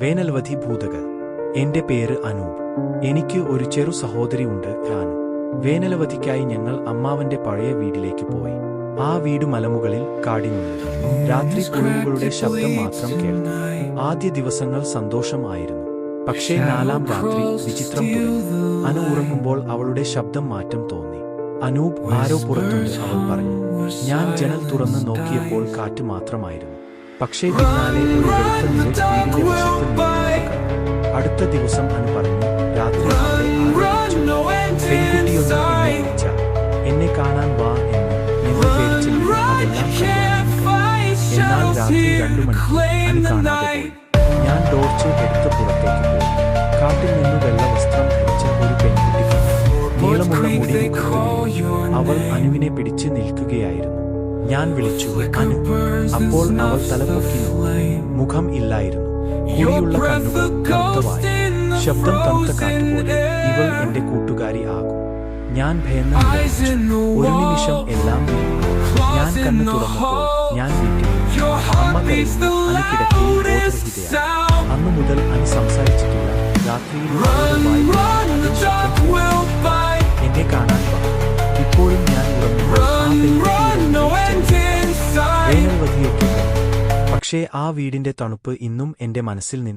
വേനൽവധി ഭൂതകൾ. എന്റെ പേര് അനൂപ്. എനിക്ക് ഒരു ചെറു സഹോദരി ഉണ്ട്, റാനു. വേനലവധിക്കായി ഞങ്ങൾ അമ്മാവന്റെ പഴയ വീട്ടിലേക്ക് പോയി. ആ വീട് മലമുകളിൽ കാടിനുള്ളിൽ. രാത്രി കുരുവികളുടെ ശബ്ദം മാത്രം കേൾക്കും. ആദ്യ ദിവസങ്ങൾ സന്തോഷമായിരുന്നു. പക്ഷേ നാലാം രാത്രി വിചിത്രം തുടങ്ങി. അനു ഉറങ്ങുമ്പോൾ അവളുടെ ശബ്ദം മാറ്റം തോന്നി. അനൂപ്, ആരോ പുറത്തുണ്ട്, അവൾ പറഞ്ഞു. ഞാൻ ജനൽ തുറന്ന് നോക്കിയപ്പോൾ കാറ്റ് മാത്രമായിരുന്നു. പക്ഷേ പിന്നാലെ ഒരു വെളുത്ത നിഴൽ വീടിന്റെ വശത്ത് നീങ്ങുന്നത്. അടുത്ത ദിവസം അനു പറഞ്ഞു, രാത്രി പെൺകുട്ടിയൊന്ന് എന്നെ വിളിച്ചാൽ എന്നെ കാണാൻ വാ എന്ന്. ഞങ്ങൾ പേടിച്ചെങ്കിലും അതെല്ലാം എന്നാൽ രാത്രി 2 മണിക്ക് അനു കാണാതെ പോയി. ഞാൻ ടോർച്ച് എടുത്ത് പുറത്തേക്ക് പോയി. കാട്ടിൽ നിന്ന് വെള്ളവസ്ത്രം ധരിച്ച ഒരു പെൺകുട്ടി കണ്ടു. നീളമുള്ള മുടി മുഖത്തിൽ. അവൾ അനുവിനെ പിടിച്ച് നിൽക്കുകയായിരുന്നു. ഞാൻ വിളിച്ചു, അനു. അപ്പോൾ അവൾ തലപൊക്കി നോക്കി. മുഖം ഇല്ലായിരുന്നു. കുഴിയുള്ള കണ്ണുകൾ, കറുത്തവായ ശബ്ദം, തണുത്ത കാറ്റുപോലെ. ഇവൾ എന്റെ കൂട്ടുകാരി ആകും. ഞാൻ ഭയന്ന് നിലവിളിച്ചു. ഒരു നിമിഷം എല്ലാം വീണു. ഞാൻ കണ്ണു തുറന്നപ്പോൾ ഞാൻ വീട്ടിൽ. അമ്മ കരയുന്നു. അനു കിടക്കി ബോധരഹിതയായി. അന്നു മുതൽ അനു സംസാരിച്ചിട്ടില്ല. രാത്രിയിൽ എന്നെ കാണാൻ വാ. ഇപ്പോഴും ഞാൻ വേനൽവധിയൊക്കെ. പക്ഷേ ആ വീടിന്റെ തണുപ്പ് ഇന്നും എന്റെ മനസ്സിൽ നിന്ന്